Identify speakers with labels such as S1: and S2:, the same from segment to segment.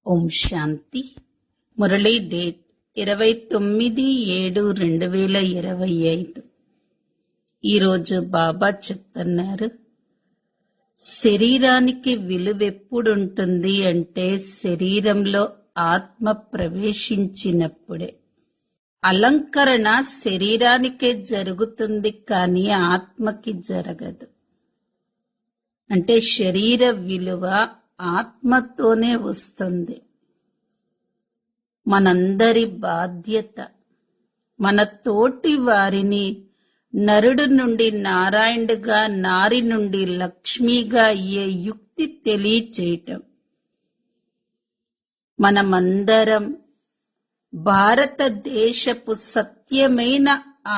S1: ఓం శాంతి. Murali date 29/7/2025. ఈరోజు బాబా చెప్తున్నారు, శరీరానికి విలువెప్పుడుంటుంది అంటే శరీరంలో ఆత్మ ప్రవేశించినప్పుడే. అలంకరణ శరీరానికే జరుగుతుంది, కానీ ఆత్మకి జరగదు. అంటే శరీర విలువ ఆత్మతోనే వస్తుంది. మనందరి బాధ్యత మన తోటి వారిని నరుడు నుండి నారాయణుడిగా, నారి నుండి లక్ష్మిగా అయ్యే యుక్తి తెలియచేయటం. మనమందరం భారతదేశపు సత్యమైన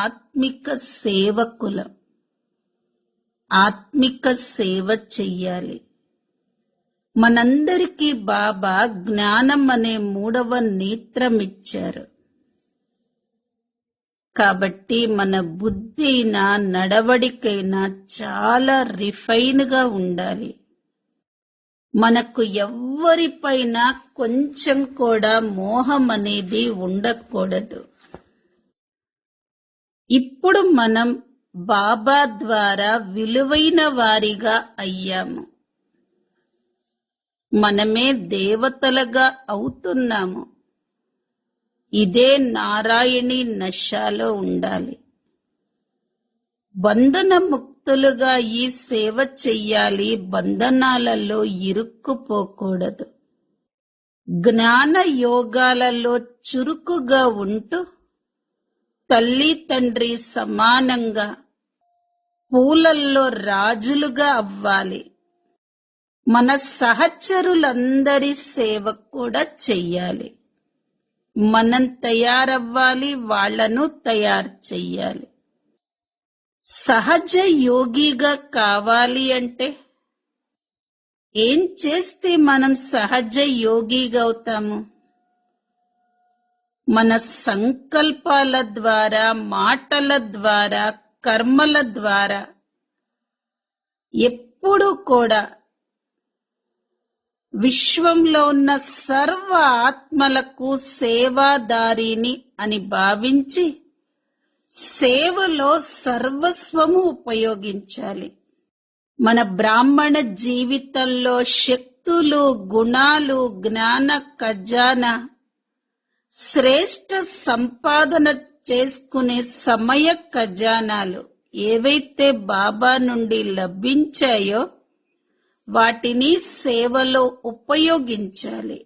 S1: ఆత్మిక సేవకులం. ఆత్మిక సేవ చెయ్యాలి. మనందరికీ బాబా జ్ఞానం అనే 3వ నేత్రమిచ్చారు. కాబట్టి మన బుద్ధి అయినా నడవడికైనా చాలా రిఫైన్ గా ఉండాలి. మనకు ఎవ్వరిపైన కొంచెం కూడా మోహం అనేది ఉండకూడదు. ఇప్పుడు మనం బాబా ద్వారా విలువైన వారిగా అయ్యాము. మనమే దేవతలుగా అవుతున్నాము. ఇదే నారాయణి నశాలో ఉండాలి. బంధన ముక్తులుగా ఈ సేవ చెయ్యాలి. బంధనాలలో ఇరుక్కుపోకూడదు. జ్ఞాన యోగాలలో చురుకుగా ఉంటూ తల్లి తండ్రి సమానంగా పూలల్లో రాజులుగా అవ్వాలి. మన సహచరులందరి సేవ కూడా చెయ్యాలి. మనం తయారవ్వాలి, వాళ్లను తయారు చెయ్యాలి. సహజ యోగిగా కావాలి అంటే ఏం చేస్తే మనం సహజ యోగిగా అవుతాము? మన సంకల్పాల ద్వారా, మాటల ద్వారా, కర్మల ద్వారా ఎప్పుడూ కూడా విశ్వంలో ఉన్న సర్వ ఆత్మలకు సేవాదారిని అని భావించి సేవలో సర్వస్వము ఉపయోగించాలి. మన బ్రాహ్మణ జీవితంలో శక్తులు, గుణాలు, జ్ఞాన ఖజానా, శ్రేష్ఠ సంపాదన చేసుకునే సమయ ఖజానాలు ఏవైతే బాబా నుండి లభించాయో వాటిని సేవలో ఉపయోగించాలి.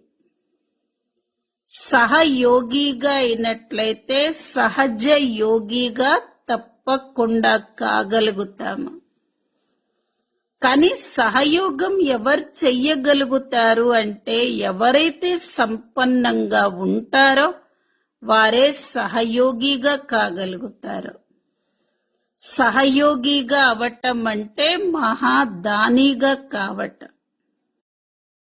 S1: సహయోగిగా అయినట్లయితే సహజ యోగిగా తప్పకుండా కాగలుగుతాము. కానీ సహయోగం ఎవరు చెయ్యగలుగుతారు అంటే ఎవరైతే సంపన్నంగా ఉంటారో వారే సహయోగిగా కాగలుగుతారు. సహయోగిగా అవటం అంటే మహాదానిగా కావటం.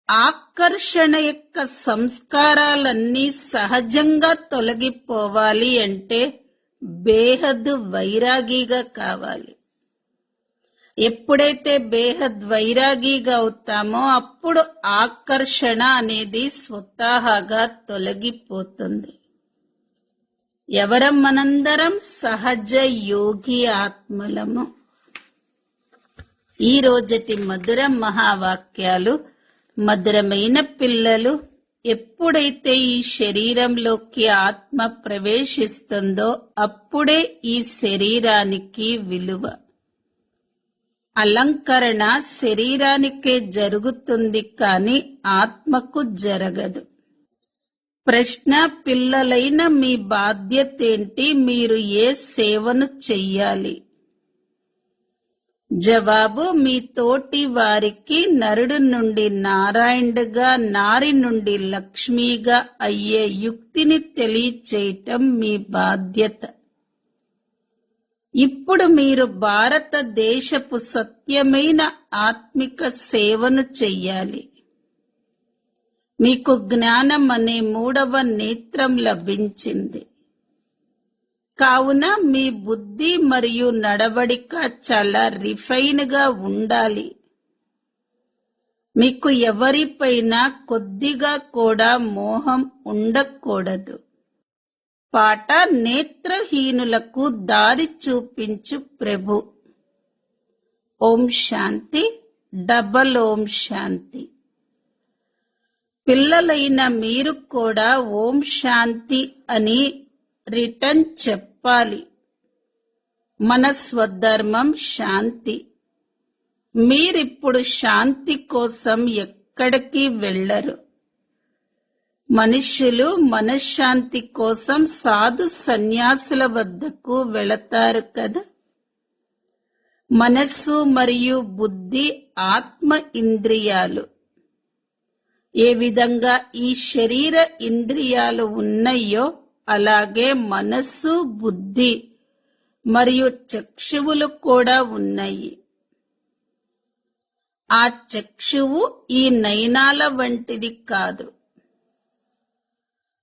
S1: ఆకర్షణ యొక్క సంస్కారాలన్నీ సహజంగా తొలగిపోవాలి అంటే బేహద్ వైరాగిగా కావాలి. ఎప్పుడైతే బేహద్ వైరాగిగా అవుతామో అప్పుడు ఆకర్షణ అనేది స్వతహాగా తొలగిపోతుంది. ఎవరం మనందరం సహజ యోగి ఆత్మలము. ఈ రోజటి మధుర మహావాక్యాలు. మధురమైన పిల్లలు, ఎప్పుడైతే ఈ శరీరంలోకి ఆత్మ ప్రవేశిస్తుందో అప్పుడే ఈ శరీరానికి విలువ. అలంకరణ శరీరానికే జరుగుతుంది, కానీ ఆత్మకు జరగదు. ప్రశ్న: పిల్లలైన మీ బాధ్యత ఏంటి? మీరు ఏ సేవను చెయ్యాలి? జవాబు: మీ తోటి వారికి నరుడు నుండి నారాయణుడిగా, నారి నుండి లక్ష్మిగా అయ్యే యుక్తిని తెలియచేయటం మీ బాధ్యత. ఇప్పుడు మీరు భారతదేశపు సత్యమైన ఆత్మిక సేవను చెయ్యాలి. మీకు జ్ఞానం అనే 3వ నేత్రం లభించింది. కావున మీ బుద్ధి మరియు నడవడిక చాలా రిఫైన్ గా ఉండాలి. మీకు ఎవరిపైనా కొద్దిగా కూడా మోహం ఉండకూడదు. పాట నేత్రహీనులకు దారి చూపించు ప్రభు. ఓం శాంతి. డబల్ ఓం శాంతి. పిల్లలైన మీరు కూడా ఓం శాంతి అని రిటర్న్ చెప్పాలి. మన స్వధర్మం శాంతి. మీరిప్పుడు శాంతి కోసం ఎక్కడికి వెళ్ళరు. మనుష్యులు మనశ్శాంతి కోసం సాధు సన్యాసుల వద్దకు వెళతారు కదా. మనస్సు మరియు బుద్ధి ఆత్మ ఇంద్రియాలు. ఏ విధంగా ఈ శరీర ఇంద్రియాలు ఉన్నాయో అలాగే మనస్సు, బుద్ధి మరియు చక్షువులు కూడా ఉన్నాయి. ఆ చక్షువు ఈ నయనాల వంటిది కాదు.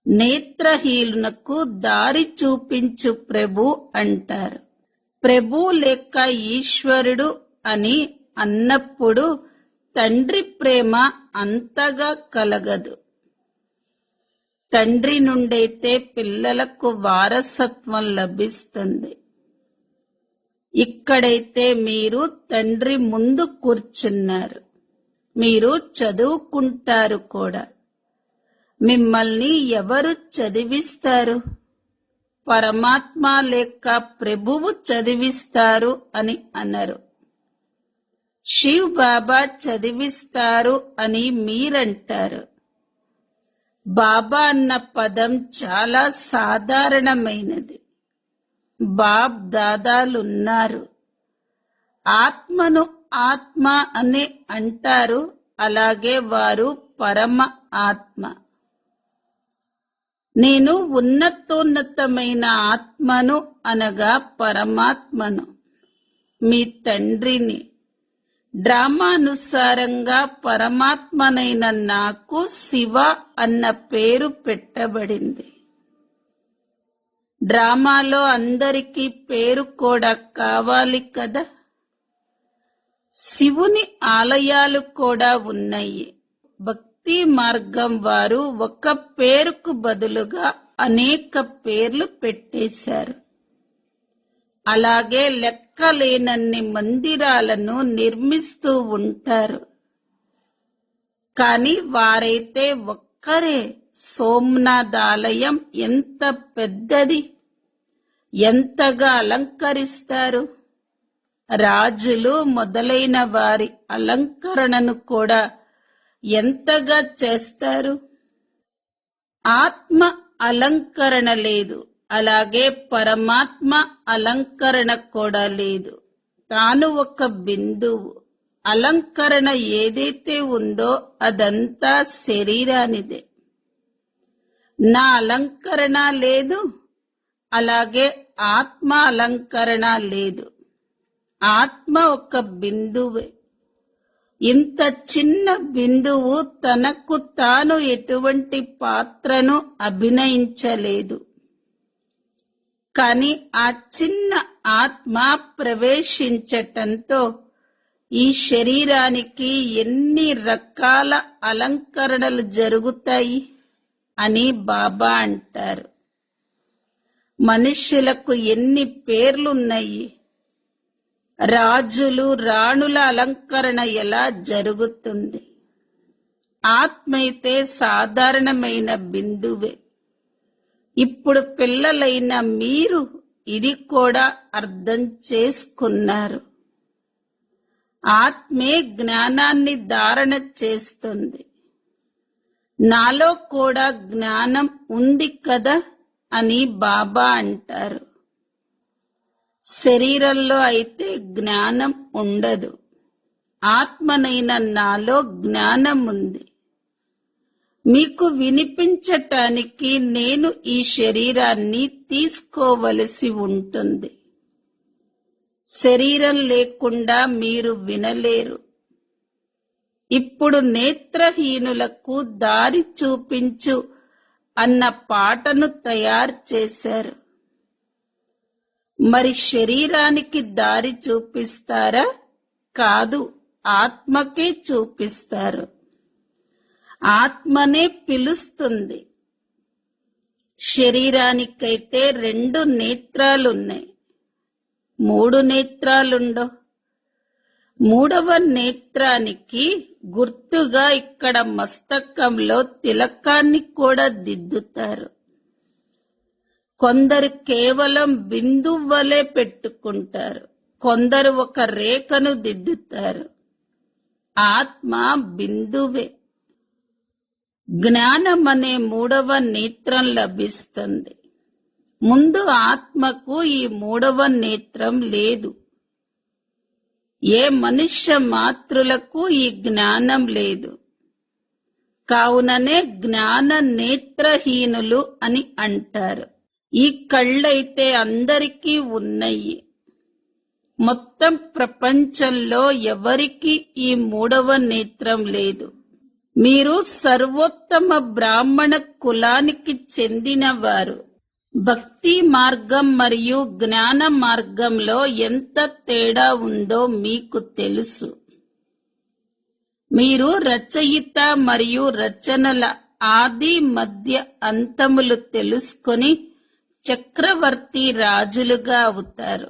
S1: నేత్రహీనులకు దారి చూపించు ప్రభు అంటారు. ప్రభు లేక ఈశ్వరుడు అని అన్నప్పుడు తండ్రి ప్రేమ అంతగా కలగదు. తండ్రి నుండైతే పిల్లలకు వారసత్వం లభిస్తుంది. ఇక్కడైతే మీరు తండ్రి ముందు కూర్చున్నారు. మీరు చదువుకుంటారు కూడా. మిమ్మల్ని ఎవరు చదివిస్తారు? పరమాత్మ లేక ప్రభువు చదివిస్తారు అని అన్నారు. శివ్ బాబా చదివిస్తారు అని మీరంటారు. బాబా అన్న పదం చాలా సాధారణమైనది. బాబ్ దాదాలున్నారు. ఆత్మను ఆత్మ అని అంటారు. అలాగే వారు పరమ ఆత్మ. నేను ఉన్నతోన్నతమైన ఆత్మను అనగా పరమాత్మను, మీ తండ్రిని. డ్రామానుసారంగా పరమాత్మనైన నాకు శివ అన్న పేరు పెట్టబడింది. డ్రామాలో అందరికీ పేరు కూడా కావాలి కదా. శివుని ఆలయాలు కూడా ఉన్నాయి. భక్తి మార్గం వారు ఒక పేరుకు బదులుగా అనేక పేర్లు పెట్టేశారు. అలాగే లెక్కలేనన్ని మందిరాలను నిర్మిస్తూ ఉంటారు. కానీ వారైతే ఒక్కరే. సోమనాథ్ ఆలయం ఎంత పెద్దది, ఎంతగా అలంకరిస్తారు. రాజులు మొదలైన వారి అలంకరణను కూడా ఎంతగా చేస్తారు. ఆత్మ అలంకరణ లేదు. అలాగే పరమాత్మ అలంకరణ కూడా లేదు. తాను ఒక బిందువు. అలంకరణ ఏదైతే ఉందో అదంతా శరీరానిదే. నా అలంకరణ లేదు. అలాగే ఆత్మ అలంకరణ లేదు. ఆత్మ ఒక బిందువే. ఇంత చిన్న బిందువు తనకు తాను ఎటువంటి పాత్రను అభినయించలేదు. కాని ఆ చిన్న ఆత్మ ప్రవేశించటంతో ఈ శరీరానికి ఎన్ని రకాల అలంకరణలు జరుగుతాయి అని బాబా అంటారు. మనుష్యులకు ఎన్ని పేర్లున్నాయి. రాజులు, రాణుల అలంకరణ ఎలా జరుగుతుంది? ఆత్మ అయితే సాధారణమైన బిందువే. ఇప్పుడు పిల్లలైన మీరు ఇది కూడా అర్థం చేసుకున్నారు. ఆత్మే జ్ఞానాన్ని ధారణ చేస్తుంది. నాలో కూడా జ్ఞానం ఉంది కదా అని బాబా అంటారు. శరీరంలో అయితే జ్ఞానం ఉండదు. ఆత్మనైన నాలో జ్ఞానం ఉంది. మీకు వినిపించటానికి నేను ఈ శరీరాన్ని తీసుకోవలసి ఉంటుంది. శరీరం లేకుండా మీరు వినలేరు. ఇప్పుడు నేత్రహీనులకు దారి చూపించు అన్న పాటను తయారు చేశారు. మరి శరీరానికి దారి చూపిస్తారా? కాదు. ఆత్మకే చూపిస్తారు. ఆత్మనే పిలుస్తుంది. శరీరానికైతే 2 నేత్రాలున్నాయి. 3 నేత్రాలుండవు. 3వ నేత్రానికి గుర్తుగా ఇక్కడ మస్తకంలో తిలకాన్ని కూడా దిద్దుతారు. కొందరు కేవలం బిందువు వలె పెట్టుకుంటారు. కొందరు ఒక రేఖను దిద్దుతారు. ఆత్మ బిందువే. జ్ఞానం అనే 3వ నేత్రం లభిస్తుంది. ముందు ఆత్మకు ఈ 3వ నేత్రం లేదు. ఏ మనుష్య మాతృలకు ఈ జ్ఞానం లేదు. కావుననే జ్ఞాన నేత్రహీనులు అని అంటారు. ఈ కళ్ళైతే అందరికీ ఉన్నాయి. మొత్తం ప్రపంచంలో ఎవరికీ ఈ 3వ నేత్రం లేదు. మీరు సర్వోత్తమ బ్రాహ్మణ కులానికి చెందినవారు. భక్తి మార్గం మరియు జ్ఞాన మార్గంలో ఎంత తేడా ఉందో మీకు తెలుసు. మీరు రచయిత మరియు రచనల ఆది మధ్య అంతములు తెలుసుకొని చక్రవర్తి రాజులుగా అవుతారు.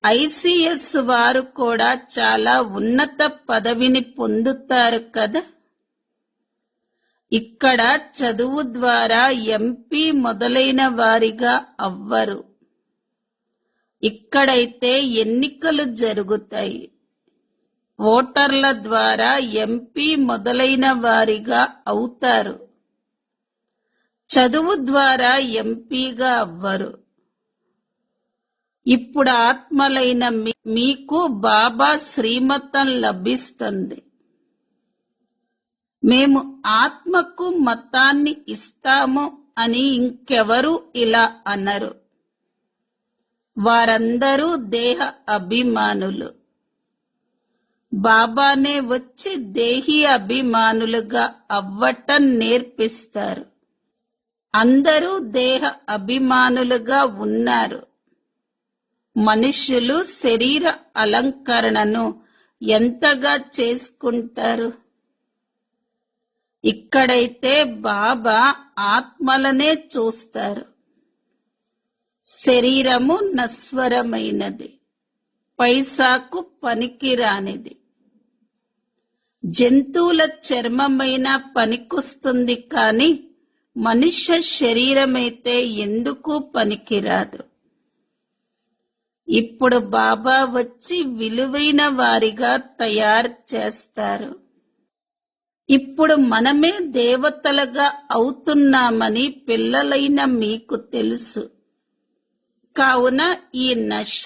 S1: ఐసిఎస్ వారు కూడా చాలా ఉన్నత పదవిని పొందుతారు కదా. ఇక్కడ చదువు ద్వారా ఎంపీ మొదలైన వారిగా అవ్వరు. ఇక్కడైతే ఎన్నికలు జరుగుతాయి. ఓటర్ల ద్వారా ఎంపీ మొదలైన వారిగా అవుతారు. చదువు ద్వారా ఎంపీగా అవ్వరు. ఇప్పుడు ఆత్మలైన మీకు బాబా శ్రీమతం లభిస్తుంది. మేము ఆత్మకు మతాన్ని ఇస్తాము అని ఇంకెవరూ ఇలా అనరు. వారందరూ దేహ అభిమానులు. బాబానే వచ్చి దేహి అభిమానులుగా అవ్వటం నేర్పిస్తారు. అందరూ దేహ అభిమానులుగా ఉన్నారు. మనుష్యులు శరీర అలంకరణను ఎంతగా చేసుకుంటారు. ఇక్కడైతే బాబా ఆత్మలనే చూస్తారు. శరీరము నశ్వరమైనది, పైసాకు పనికిరానిది. జంతువుల చర్మమైన పనికొస్తుంది, కానీ మనుష్య శరీరమైతే ఎందుకు పనికిరాదు. ఇప్పుడు బాబా వచ్చి విలువైన వారిగా తయారు చేస్తారు. ఇప్పుడు మనమే దేవతలుగా అవుతున్నామని పిల్లలైన మీకు తెలుసు. కావున ఈ నష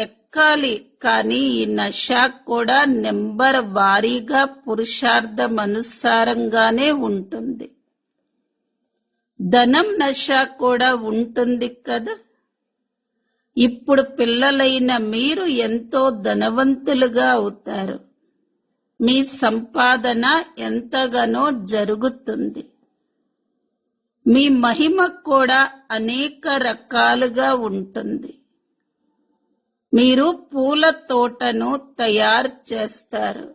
S1: ఎక్కాలి. కానీ ఈ నష కూడా నెంబర్ వారీగా పురుషార్థమనుసారంగానే ఉంటుంది. ధనం నష కూడా ఉంటుంది కదా. ఇప్పుడు పిల్లలైన మీరు ఎంతో ధనవంతులుగా అవుతారు. మీ సంపాదన ఎంతగానో జరుగుతుంది. మీ మహిమ కూడా అనేక రకాలుగా ఉంటుంది. మీరు పూల తోటను తయారు చేస్తారు.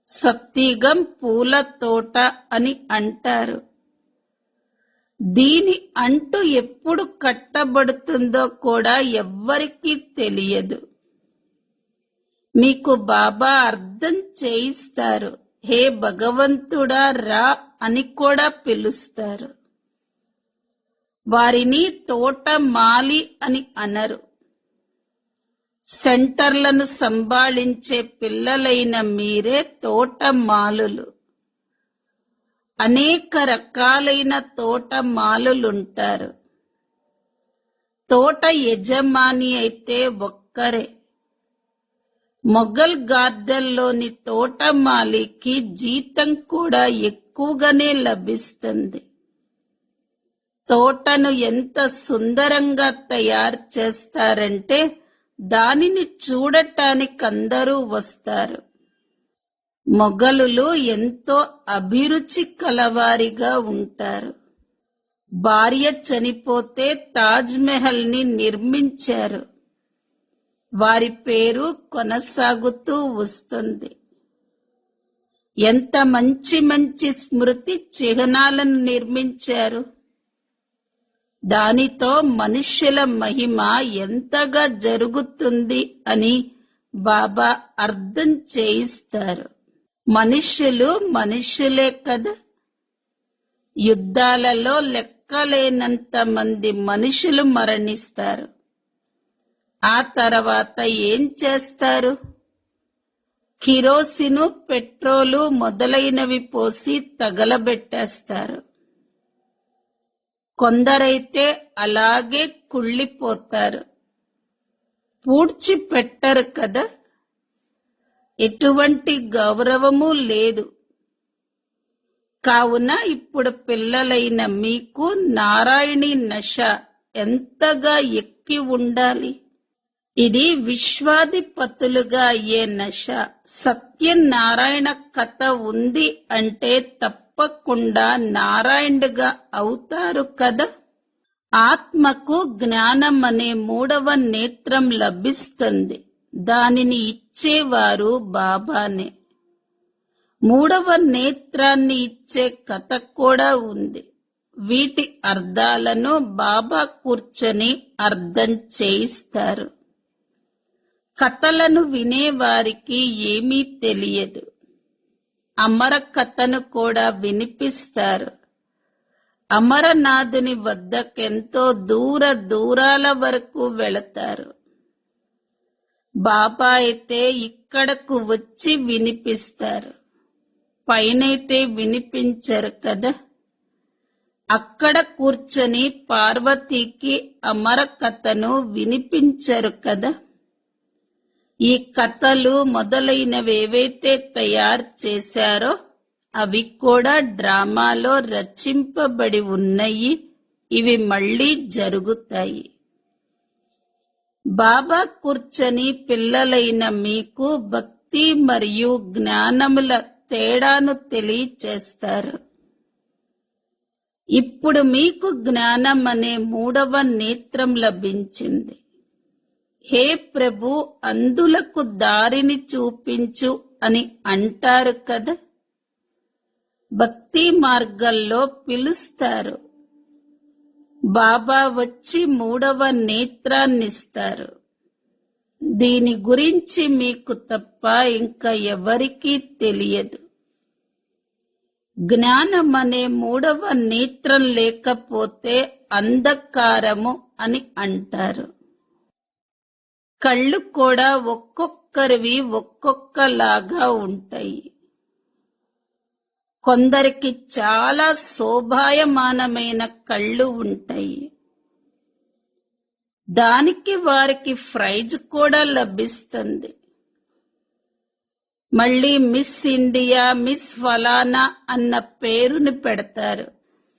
S1: సత్యుగం పూల తోట అని అంటారు. దీని అంటు ఎప్పుడు కట్టబడుతుందో కూడా ఎవ్వరికీ తెలియదు. మీకు బాబా అర్థం చేయిస్తారు. హే భగవంతుడా రా అని కూడా పిలుస్తారు. వారిని తోటమాలి అని అనరు. సెంటర్లను సంభాళించే పిల్లలైన మీరే తోటమాలులు. అనేక రకాలైన తోటమాలులుంటారు. తోట యజమాని అయితే ఒక్కరే. మొఘల్ గార్డెన్లోని తోటమాలికి జీతం కూడా ఎక్కువగానే లభిస్తుంది. తోటను ఎంత సుందరంగా తయారు చేస్తారంటే దానిని చూడటానికి అందరూ వస్తారు. మొఘలులు ఎంతో అభిరుచి కలవారిగా ఉంటారు. భార్య చనిపోతే తాజ్ మహల్ ని నిర్మించారు. వారి పేరు కొనసాగుతూ వస్తుంది. ఎంత మంచి మంచి స్మృతి చిహ్నాలను నిర్మించారు. దానితో మనుష్యుల మహిమ ఎంతగా జరుగుతుంది అని బాబా అర్థం చేయిస్తారు. మనుష్యులు మనుష్యులే కదా. యుద్ధాలలో లెక్కలేనంత మంది మనుషులు మరణిస్తారు. ఆ తర్వాత ఏం చేస్తారు? కిరోసిను, పెట్రోలు మొదలైనవి పోసి తగలబెట్టేస్తారు. కొందరైతే అలాగే కుళ్ళిపోతారు. పూడ్చిపెట్టరు కదా. ఎటువంటి గౌరవము లేదు. కావున ఇప్పుడు పిల్లలైన మీకు నారాయణీ నశ ఎంతగా ఎక్కి ఉండాలి. ఇది విశ్వాధిపతులుగా అయ్యే నశ. సత్యనారాయణ కథ ఉంది అంటే తప్పకుండా నారాయణుడుగా అవుతారు కదా. ఆత్మకు జ్ఞానం అనే 3వ నేత్రం లభిస్తుంది. దానిని ఇచ్చేవారు బాబానే. 3వ నేత్రాన్ని ఇచ్చే కథ కూడా ఉంది. వీటి అర్థాలను బాబా కూర్చొని అర్థం చేయిస్తారు. కథలను వినేవారికి ఏమీ తెలియదు. అమర కథను కూడా వినిపిస్తారు. అమరనాథుని వద్దకెంతో దూరాల వరకు వెళతారు. బాబా అయితే ఇక్కడకు వచ్చి వినిపిస్తారు. పైనైతే వినిపించరు కదా. అక్కడ కూర్చొని పార్వతీకి అమర కథను వినిపించరు కదా. ఈ కథలు మొదలైనవేవైతే తయారు చేశారో అవి కూడా డ్రామాలో రచింపబడి ఉన్నాయి. ఇవి మళ్ళీ జరుగుతాయి. బాబా కూర్చొని పిల్లలైన మీకు భక్తి మరియు జ్ఞానముల తేడాను తెలియచేస్తారు. ఇప్పుడు మీకు జ్ఞానం అనే 3వ నేత్రం లభించింది. హే ప్రభు, అంధులకు దారిని చూపించు అని అంటారు కదా. భక్తి మార్గంలో పిలుస్తారు. బాబా వచ్చి 3వ నేత్రాన్నిస్తారు. దీని గురించి మీకు తప్ప ఇంకా ఎవరికీ తెలియదు. జ్ఞానం అనే 3వ నేత్రం లేకపోతే అంధకారము అని అంటారు. కళ్ళు కూడా ఒక్కొక్కరివి ఒక్కొక్కలాగా ఉంటాయి. కొందరికి చాలా శోభాయమానమైన కళ్ళు ఉంటాయి. దానికి వారికి ప్రైజ్ కూడా లభిస్తుంది. మళ్ళీ మిస్ ఇండియా, మిస్ ఫలానా అన్న పేరుని పెడతారు.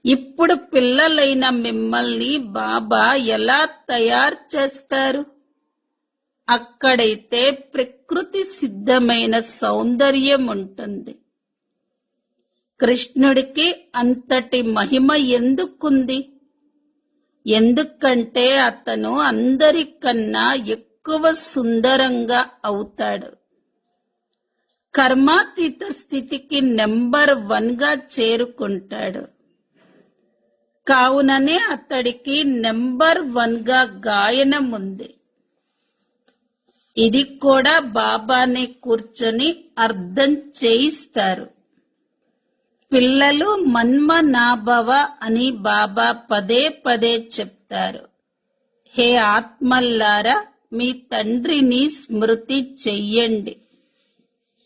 S1: ఇప్పుడు పిల్లలైన మిమ్మల్ని బాబా ఎలా తయారు చేస్తారు? అక్కడైతే ప్రకృతి సిద్ధమైన సౌందర్యం ఉంటుంది. కృష్ణుడికి అంతటి మహిమ ఎందుకుంది? ఎందుకంటే అతను అందరికన్నా ఎక్కువ సుందరంగా అవుతాడు. కర్మాతీత స్థితికి నెంబర్ 1గా చేరుకుంటాడు. కావుననే అతడికి నెంబర్ 1గా గాయనం ఉంది. ఇది కూడా బాబానే కూర్చొని అర్థం చేయిస్తారు. పిల్లలు మన్మనాభవ అని బాబా పదే పదే చెప్తారు. హే ఆత్మల్లారా, మీ తండ్రిని స్మృతి చెయ్యండి.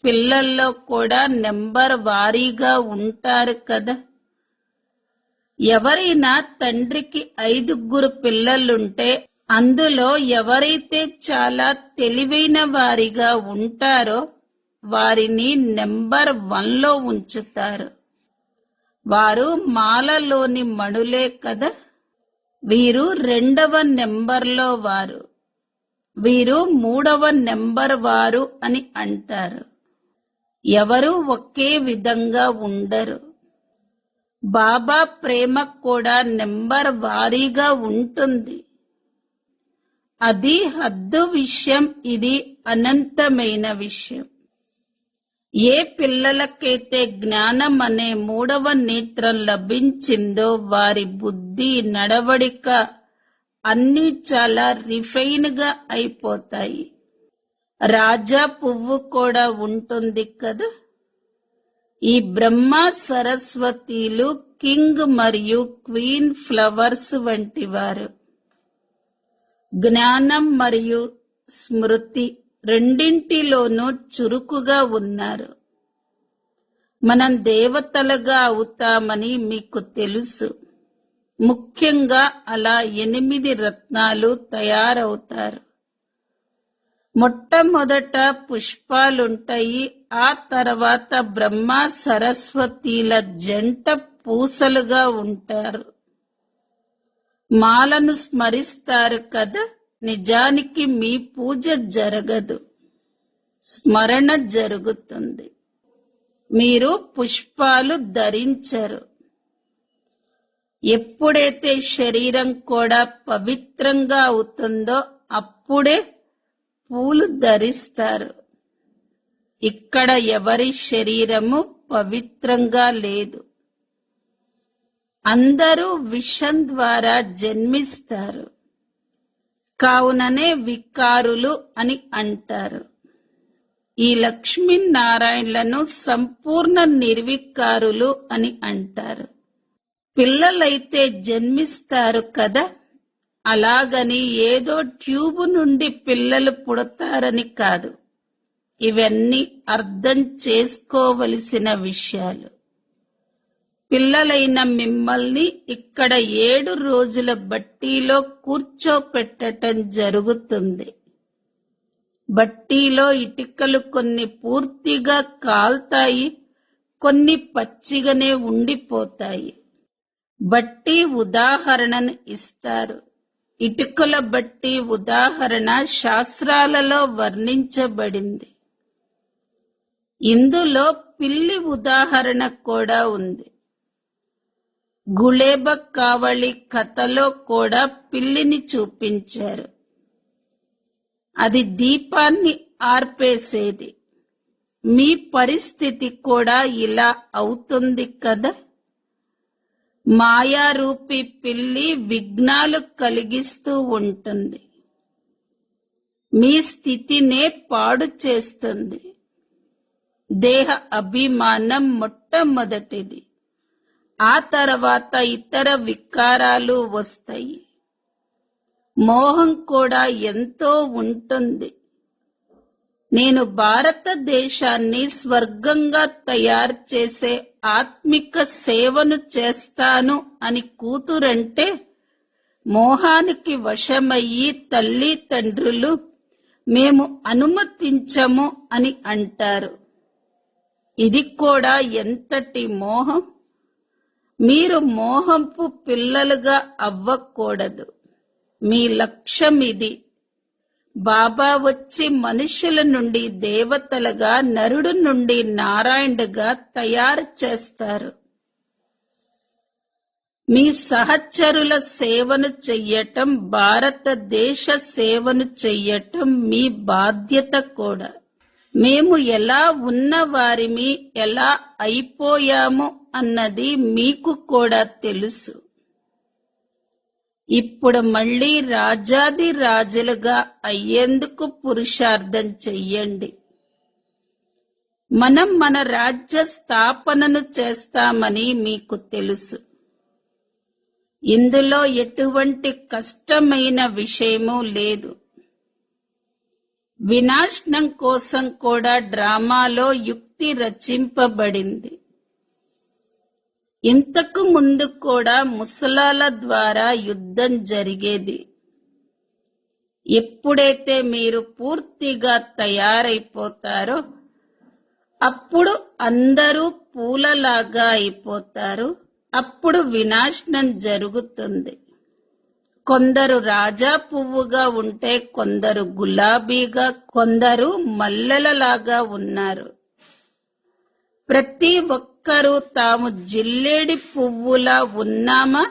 S1: పిల్లల్లో కూడా నెంబర్ వారీగా ఉంటారు కదా. ఎవరైనా తండ్రికి 5 పిల్లలుంటే అందులో ఎవరైతే చాలా తెలివైన వారిగా ఉంటారో వారిని నెంబర్ 1లో ఉంచుతారు. వారు మాలలోని మణులే కదా. వీరు 2వ నెంబర్లో వారు, వీరు 3వ నెంబర్ వారు అని అంటారు. ఎవరు ఒకే విధంగా ఉండరు. బాబా ప్రేమ కూడా నెంబర్ వారీగా ఉంటుంది. అది హద్దు విషయం, ఇది అనంతమైన విషయం. ఏ పిల్లలకైతే జ్ఞానం అనే మూడవ నేత్రం లభించిందో వారి బుద్ధి, నడవడిక అన్నీ చాలా రిఫైన్ గా అయిపోతాయి. రాజా పువ్వు కూడా ఉంటుంది కదా. ఈ బ్రహ్మ సరస్వతీలు కింగ్ మరియు క్వీన్ ఫ్లవర్స్ వంటి వారు. జ్ఞానం మరియు స్మృతి రెండింటిలోనూ చురుకుగా ఉన్నారు. మనం దేవతలుగా అవుతామని మీకు తెలుసు. ముఖ్యంగా అలా 8 రత్నాలు తయారవుతారు. మొట్టమొదట పుష్పాలుంటాయి, ఆ తర్వాత బ్రహ్మ సరస్వతీల జంట పూసలుగా ఉంటారు. మాలను స్మరిస్తారు కదా. నిజానికి మీ పూజ జరగదు, స్మరణ జరుగుతుంది. మీరు పుష్పాలు ధరించరు. ఎప్పుడైతే శరీరం కూడా పవిత్రంగా అవుతుందో అప్పుడే పూలు ధరిస్తారు. ఇక్కడ ఎవరి శరీరము పవిత్రంగా లేదు. అందరూ విషం ద్వారా జన్మిస్తారు. కావుననే వికారులు అని అంటారు. ఈ లక్ష్మీనారాయణలను సంపూర్ణ నిర్వికారులు అని అంటారు. పిల్లలైతే జన్మిస్తారు కదా, అలాగని ఏదో ట్యూబు నుండి పిల్లలు పుడతారని కాదు. ఇవన్నీ అర్థం చేసుకోవలసిన విషయాలు. పిల్లలైన మిమ్మల్ని ఇక్కడ 7 రోజుల బట్టీలో కూర్చోపెట్టటం జరుగుతుంది. బట్టీలో ఇటుకలు కొన్ని పూర్తిగా కాల్తాయి, కొన్ని పచ్చిగానే ఉండిపోతాయి. బట్టి ఉదాహరణను ఇస్తారు. ఇటుకల బట్టి ఉదాహరణ శాస్త్రాలలో వర్ణించబడింది. ఇందులో పిల్లి ఉదాహరణ కూడా ఉంది. గుళేబ కావళి కథలో కూడా పిల్లిని చూపించారు. అది దీపాన్ని ఆర్పేసేది. మీ పరిస్థితి కూడా ఇలా అవుతుంది కదా. మాయారూపి పిల్లి విఘ్నాలు కలిగిస్తూ ఉంటుంది. మీ స్థితినే పాడు చేస్తుంది. దేహ అభిమానం మొట్టమొదటిది. ఆ తర్వాత ఇతర వికారాలు వస్తాయి. మోహం కూడా ఎంతో ఉంటుంది. నేను భారతదేశాన్ని స్వర్గంగా తయారు చేసే ఆత్మిక సేవను చేస్తాను అని కూతురంటే మోహానికి వశమయ్యి తల్లి తండ్రులు మేము అనుమతించము అని అంటారు. ఇది కూడా ఎంతటి మోహం. మీరు మోహంపు పిల్లలుగా అవ్వకూడదు. మీ లక్ష్యం ఇది. బాబా వచ్చి మనుషుల నుండి దేవతలుగా, నరుడు నుండి నారాయణుడుగా తయారు చేస్తారు. మీ సహచరుల సేవను చెయ్యటం, భారతదేశ సేవను చెయ్యటం మీ బాధ్యత కూడా. మేము ఎలా ఉన్నవారిమి, ఎలా అయిపోయాము అన్నది మీకు కూడా తెలుసు. ఇప్పుడు మళ్ళీ రాజాది రాజులుగా అయ్యేందుకు పురుషార్థం చెయ్యండి. మనం మన రాజ్య స్థాపనను చేస్తామని మీకు తెలుసు. ఇందులో ఎటువంటి కష్టమైన విషయమూ లేదు. వినాశనం కోసం కూడా డ్రామాలో యుక్తి రచింపబడింది. ఇంతకు ముందు కూడా ముసలాల ద్వారా యుద్ధం జరిగేది. ఎప్పుడైతే మీరు పూర్తిగా తయారైపోతారో అప్పుడు అందరూ పూలలాగా అయిపోతారు. అప్పుడు వినాశనం జరుగుతుంది. కొందరు రాజా పువ్వుగా ఉంటే, కొందరు గులాబీగా, కొందరు మల్లెలలాగా ఉన్నారు. ప్రతి ఒక్కరూ తాము జిల్లేడి పువ్వులా ఉన్నామా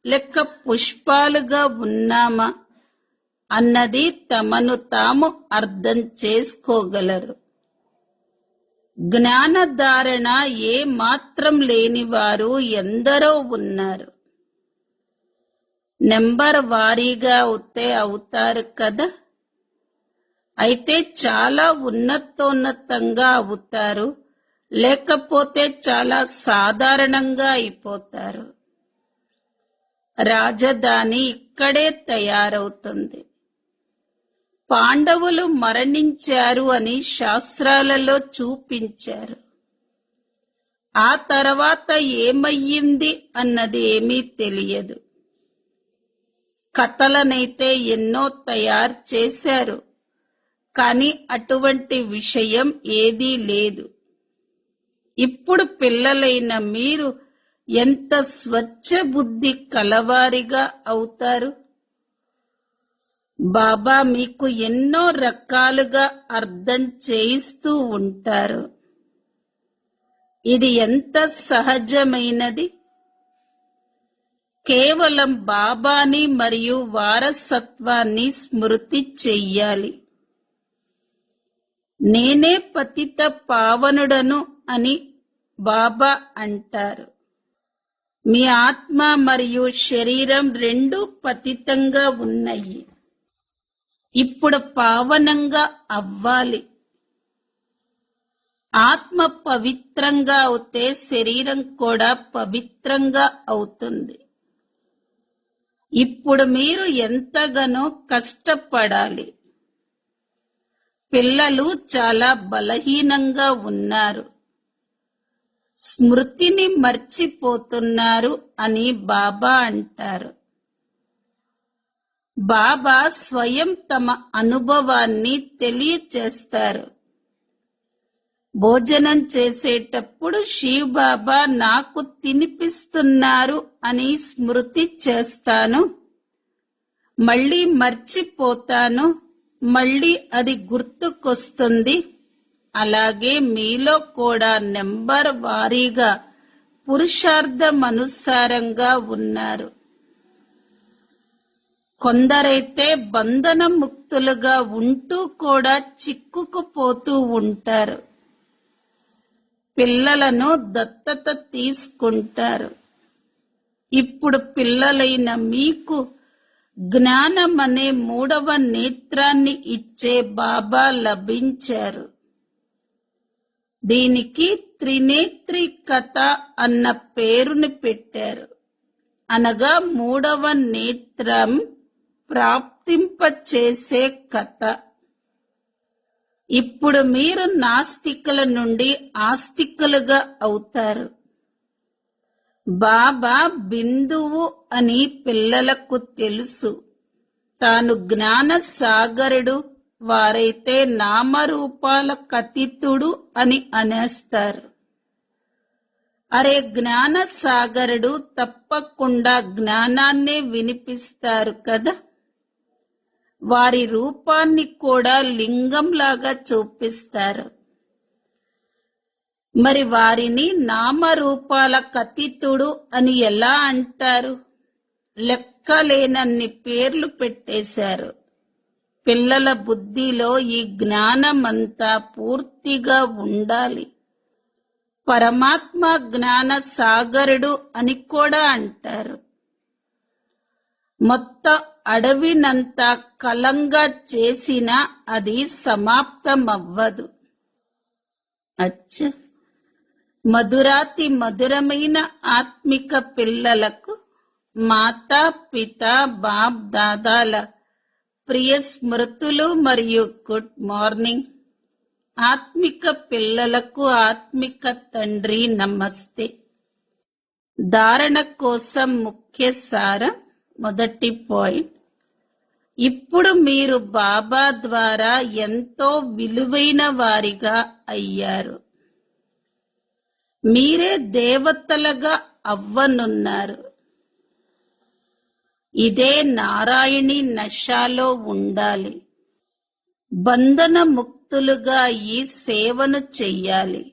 S1: లేక పుష్పాలుగా ఉన్నామా అన్నది తమను తాము అర్థం చేసుకోగలరు. జ్ఞానధారణ ఏ మాత్రం లేనివారు ఎందరో ఉన్నారు. నెంబర్ వారీగా అవుతారు కదా. అయితే చాలా ఉన్నతోన్నతంగా అవుతారు, లేకపోతే చాలా సాధారణంగా అయిపోతారు. రాజధాని ఇక్కడే తయారవుతుంది. పాండవులు మరణించారు అని శాస్త్రాలలో చూపించారు. ఆ తర్వాత ఏమయ్యింది అన్నది ఏమీ తెలియదు. కథలనైతే ఎన్నో తయారు చేశారు, కానీ అటువంటి విషయం ఏదీ లేదు. ఇప్పుడు పిల్లలైన మీరు ఎంత స్వచ్ఛ బుద్ధి కలవారిగా అవుతారు. బాబా మీకు ఎన్నో రకాలుగా అర్థం చేయిస్తూ ఉంటారు. ఇది ఎంత సహజమైనది. కేవలం బాబాని మరియు వారసత్వాన్ని స్మృతి చెయ్యాలి. నేనే పతిత పావనుడను అని బాబా అంటారు. మీ ఆత్మ మరియు శరీరం రెండూ పతితంగా ఉన్నాయి. ఇప్పుడు పావనంగా అవ్వాలి. ఆత్మ పవిత్రంగా అవుతే శరీరం కూడా పవిత్రంగా అవుతుంది. ఇప్పుడు మీరు ఎంతగానో కష్టపడాలి. పిల్లలు చాలా బలహీనంగా ఉన్నారు, స్మృతిని మర్చిపోతున్నారు అని బాబా అంటారు. బాబా స్వయం తమ అనుభవాన్ని తెలియచేస్తారు. భోజనం చేసేటప్పుడు శివ్ బాబా నాకు తినిపిస్తున్నారు అని స్మృతి చేస్తాను, మళ్ళీ మర్చిపోతాను, మళ్ళీ అది గుర్తుకొస్తుంది. అలాగే మీలో కూడా నెంబర్ వారీగా పురుషార్థమనుసారంగా ఉన్నారు. కొందరైతే బంధన ముక్తులుగా ఉంటూ కూడా చిక్కుకుపోతూ ఉంటారు. పిల్లలను దత్తత తీసుకుంటారు. ఇప్పుడు పిల్లలైన మీకు జ్ఞానం అనే 3వ నేత్రాన్ని ఇచ్చే బాబా లభించారు. దీనికి త్రినేత్రి కథ అన్న పేరుని పెట్టారు. అనగా 3వ నేత్రం ప్రాప్తింపచేసే కథ. ఇప్పుడు మీరు నాస్తికుల నుండి ఆస్తికులుగా అవుతారు. బాబా బిందువు అని పిల్లలకు తెలుసు. తాను జ్ఞాన సాగరుడు, వారైతే నామరూపాల కతీతుడు అని అనేస్తారు. అరే జ్ఞాన సాగరుడు తప్పకుండా జ్ఞానాన్నే వినిపిస్తారు కదా. వారి రూపాన్ని కూడా లింగంలాగా చూపిస్తారు. మరి వారిని నామరూపాల కతీతుడు అని ఎలా అంటారు? లెక్కలేనన్ని పేర్లు పెట్టేశారు. పిల్లల బుద్ధిలో ఈ జ్ఞానమంతా పూర్తిగా ఉండాలి. పరమాత్మ జ్ఞాన సాగరుడు అని కూడా అంటారు. మొత్తం అడవినంతా కలంగా చేసినా అది సమాప్తమవ్వదు. అచ్చ, మధురాతి మధురమైన ఆత్మిక పిల్లలకు మాతా పిత బాప్ దాదాల ప్రియ స్మృతులు మరియు గుడ్ మార్నింగ్. ఆత్మిక పిల్లలకు ఆత్మిక తండ్రి నమస్తే. ధారణ కోసం ముఖ్య సారం. మొదటి పాయింట్, ఇప్పుడు మీరు బాబా ద్వారా ఎంతో విలువైన వారిగా అయ్యారు. మీరే దేవతలుగా అవ్వనున్నారు. ఇదే నారాయణి నశాలో ఉండాలి. బంధన ముక్తులుగా ఈ సేవను చెయ్యాలి.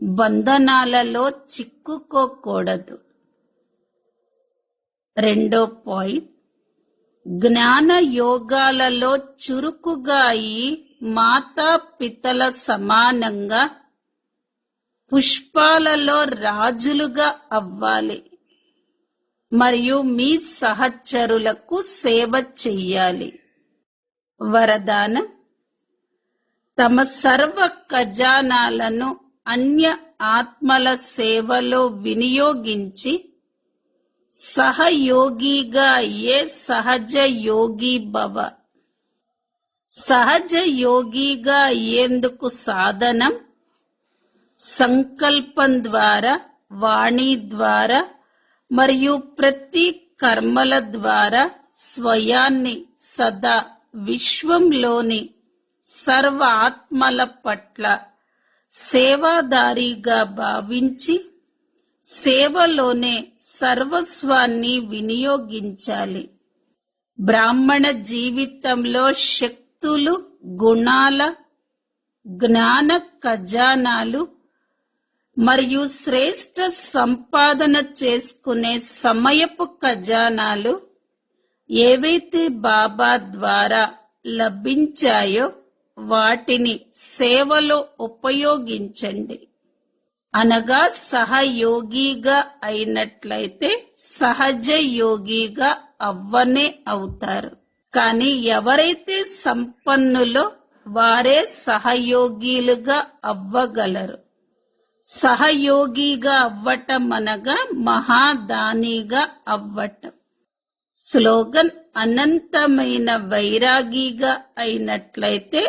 S1: బంధనాలలో చిక్కుకోకూడదు. రెండో పాయింట్, జ్ఞాన యోగాలలో చురుకుగా అయి మాతాపితల సమానంగా పుష్పాలలో రాజులుగా అవ్వాలి మరియు మీ సహచరులకు సేవ చెయ్యాలి. వరదానం: తమ సర్వ ఖజానాలను అన్య ఆత్మల సేవలో వినియోగించి సహయోగిగా అయ్యే సహజ యోగి భవ. సహజ యోగిగా అయ్యేందుకు సాధనం సంకల్పం ద్వారా, వాణి ద్వారా మరియు ప్రతి కర్మల ద్వారా స్వయాన్ని సదా విశ్వంలోని సర్వ ఆత్మల పట్ల సేవాదారిగా భావించి సేవలోనే సర్వస్వాన్ని వినియోగించాలి. బ్రాహ్మణ జీవితంలో శక్తులు, గుణాల, జ్ఞాన ఖజానాలు మరియు శ్రేష్ఠ సంపాదన చేసుకునే సమయపు ఖజానాలు ఏవైతే బాబా ద్వారా లభించాయో వాటిని సేవలో ఉపయోగించండి. అనగా సహయోగిగా అయినట్లయితే సహజ యోగిగా అవ్వనే అవుతారు. కానీ ఎవరైతే సంపన్నులో వారే సహయోగిలుగా అవ్వగలరు. సహయోగిగా అవ్వటం అనగా మహాదానిగా అవ్వటం. స్లోగన్: అనంతమైన వైరాగిగా అయినట్లయితే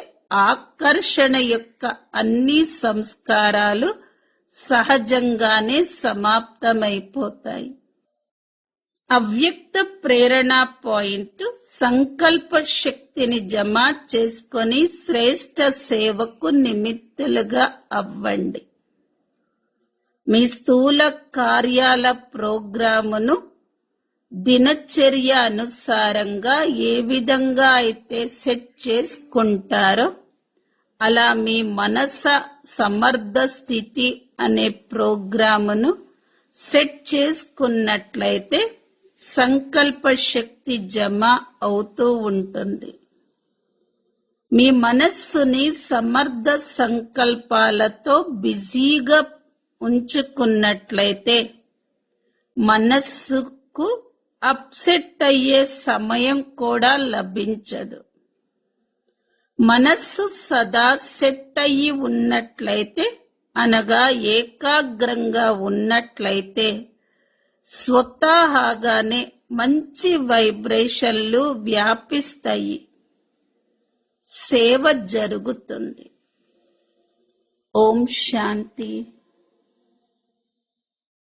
S1: ఆకర్షణ యొక్క అన్ని సంస్కారాలు సహజంగానే సమాప్తమైపోతాయి. అవ్యక్త ప్రేరణ పాయింట్: సంకల్ప శక్తిని జమ చేసుకొని శ్రేష్ఠ సేవకు నిమిత్తులుగా అవ్వండి. మీ స్థూల కార్యాల ప్రోగ్రామును దినచర్య అనుసారంగా ఏ విధంగా అయితే సెట్ చేసుకుంటారో అలా మీ మనస సమర్థ స్థితి అనే ప్రోగ్రామును సెట్ చేసుకున్నట్లయితే సంకల్ప శక్తి జమ అవుతూ ఉంటుంది. మీ మనస్సుని సమర్థ సంకల్పాలతో బిజీగా ఉంచుకున్నట్లయితే మనస్సుకు అప్సెట్ అయ్యే సమయం కూడా లభించదు. మనస్సు సదా సెట్ అయ్యి ఉన్నట్లయితే అనగా ఏకాగ్రంగా ఉన్నట్లయితే స్వతహాగానే మంచి వైబ్రేషన్లు వ్యాపిస్తాయి. సేవ జరుగుతుంది. ఓం శాంతి.